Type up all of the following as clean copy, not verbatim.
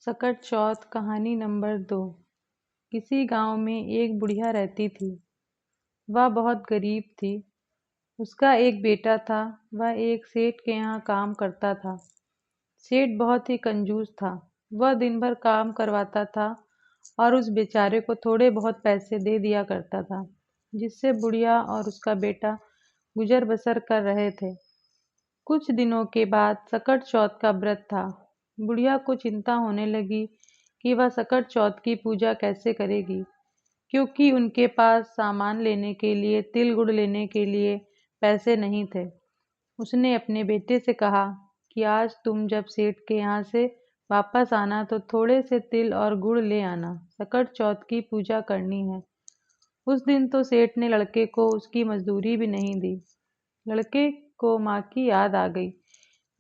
सकट चौथ कहानी नंबर 2। किसी गांव में एक बुढ़िया रहती थी। वह बहुत गरीब थी। उसका एक बेटा था। वह एक सेठ के यहाँ काम करता था। सेठ बहुत ही कंजूस था। वह दिन भर काम करवाता था और उस बेचारे को थोड़े बहुत पैसे दे दिया करता था, जिससे बुढ़िया और उसका बेटा गुजर बसर कर रहे थे। कुछ दिनों के बाद सकट चौथ का व्रत था। बुढ़िया को चिंता होने लगी कि वह सकट चौथ की पूजा कैसे करेगी, क्योंकि उनके पास सामान लेने के लिए, तिल गुड़ लेने के लिए पैसे नहीं थे। उसने अपने बेटे से कहा कि आज तुम जब सेठ के यहाँ से वापस आना तो थोड़े से तिल और गुड़ ले आना, सकट चौथ की पूजा करनी है। उस दिन तो सेठ ने लड़के को उसकी मजदूरी भी नहीं दी। लड़के को माँ की याद आ गई।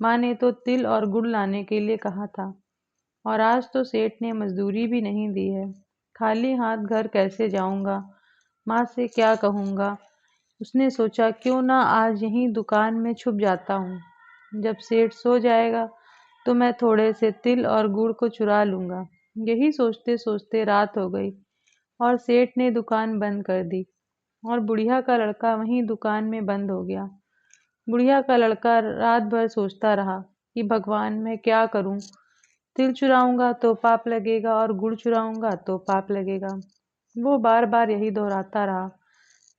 माँ ने तो तिल और गुड़ लाने के लिए कहा था, और आज तो सेठ ने मजदूरी भी नहीं दी है। खाली हाथ घर कैसे जाऊंगा, माँ से क्या कहूँगा। उसने सोचा क्यों ना आज यहीं दुकान में छुप जाता हूँ। जब सेठ सो जाएगा तो मैं थोड़े से तिल और गुड़ को चुरा लूंगा। यही सोचते सोचते रात हो गई और सेठ ने दुकान बंद कर दी और बुढ़िया का लड़का वहीं दुकान में बंद हो गया। बुढ़िया का लड़का रात भर सोचता रहा कि भगवान मैं क्या करूं। तिल चुराऊंगा तो पाप लगेगा और गुड़ चुराऊंगा तो पाप लगेगा। वो बार बार यही दोहराता रहा।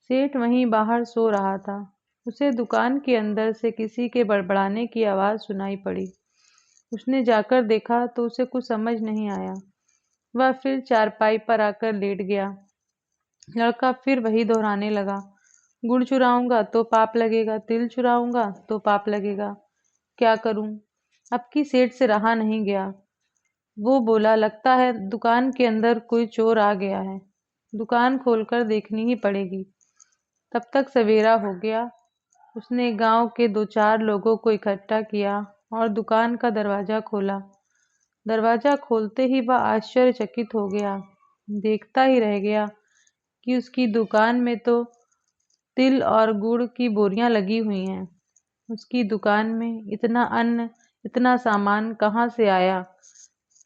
सेठ वहीं बाहर सो रहा था। उसे दुकान के अंदर से किसी के बड़बड़ाने की आवाज सुनाई पड़ी। उसने जाकर देखा तो उसे कुछ समझ नहीं आया। वह फिर चारपाई पर आकर लेट गया। लड़का फिर वही दोहराने लगा, गुड़ चुराऊंगा तो पाप लगेगा, तिल चुराऊंगा तो पाप लगेगा। क्या करूं? अब की सेठ से रहा नहीं गया। वो बोला, लगता है दुकान के अंदर कोई चोर आ गया है। दुकान खोलकर देखनी ही पड़ेगी। तब तक सवेरा हो गया। उसने गांव के 2-4 लोगों को इकट्ठा किया और दुकान का दरवाजा खोला। दरवाजा खोलते ही वह आश्चर्यचकित हो गया। देखता ही रह गया कि उसकी दुकान में तो तिल और गुड़ की बोरियां लगी हुई हैं। उसकी दुकान में इतना अन्न, इतना सामान कहाँ से आया?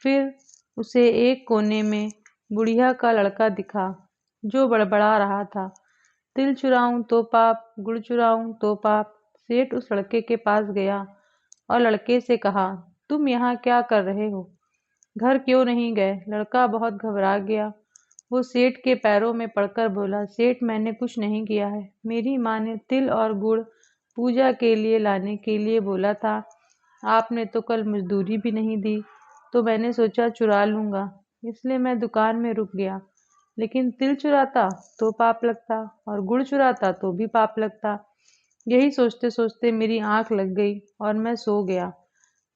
फिर उसे एक कोने में बुढ़िया का लड़का दिखा, जो बड़बड़ा रहा था, तिल चुराऊं तो पाप, गुड़ चुराऊं तो पाप। सेठ उस लड़के के पास गया और लड़के से कहा, तुम यहाँ क्या कर रहे हो? घर क्यों नहीं गए? लड़का बहुत घबरा गया। वो सेठ के पैरों में पड़कर बोला, सेठ मैंने कुछ नहीं किया है। मेरी माँ ने तिल और गुड़ पूजा के लिए लाने के लिए बोला था। आपने तो कल मजदूरी भी नहीं दी, तो मैंने सोचा चुरा लूंगा, इसलिए मैं दुकान में रुक गया। लेकिन तिल चुराता तो पाप लगता और गुड़ चुराता तो भी पाप लगता। यही सोचते सोचते मेरी आंख लग गई और मैं सो गया।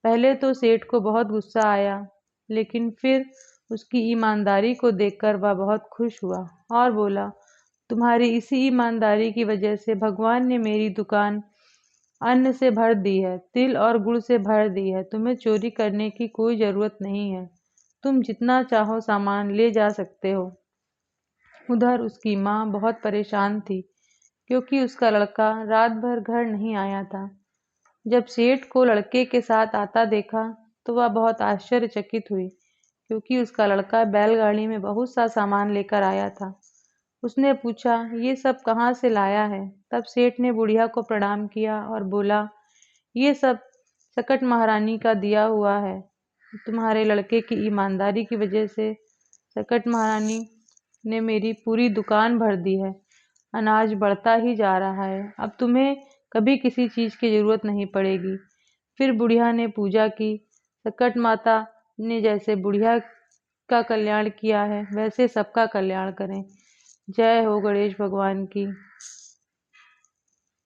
पहले तो सेठ को बहुत गुस्सा आया, लेकिन फिर उसकी ईमानदारी को देखकर वह बहुत खुश हुआ और बोला, तुम्हारी इसी ईमानदारी की वजह से भगवान ने मेरी दुकान अन्न से भर दी है, तिल और गुड़ से भर दी है। तुम्हें चोरी करने की कोई जरूरत नहीं है। तुम जितना चाहो सामान ले जा सकते हो। उधर उसकी माँ बहुत परेशान थी, क्योंकि उसका लड़का रात भर घर नहीं आया था। जब सेठ को लड़के के साथ आता देखा तो वह बहुत आश्चर्यचकित हुई, क्योंकि उसका लड़का बैलगाड़ी में बहुत सा सामान लेकर आया था। उसने पूछा, ये सब कहाँ से लाया है? तब सेठ ने बुढ़िया को प्रणाम किया और बोला, ये सब सकट महारानी का दिया हुआ है। तुम्हारे लड़के की ईमानदारी की वजह से सकट महारानी ने मेरी पूरी दुकान भर दी है। अनाज बढ़ता ही जा रहा है। अब तुम्हें कभी किसी चीज की जरूरत नहीं पड़ेगी। फिर बुढ़िया ने पूजा की। सकट माता ने जैसे बुढ़िया का कल्याण किया है, वैसे सबका कल्याण करें। जय हो गणेश भगवान की।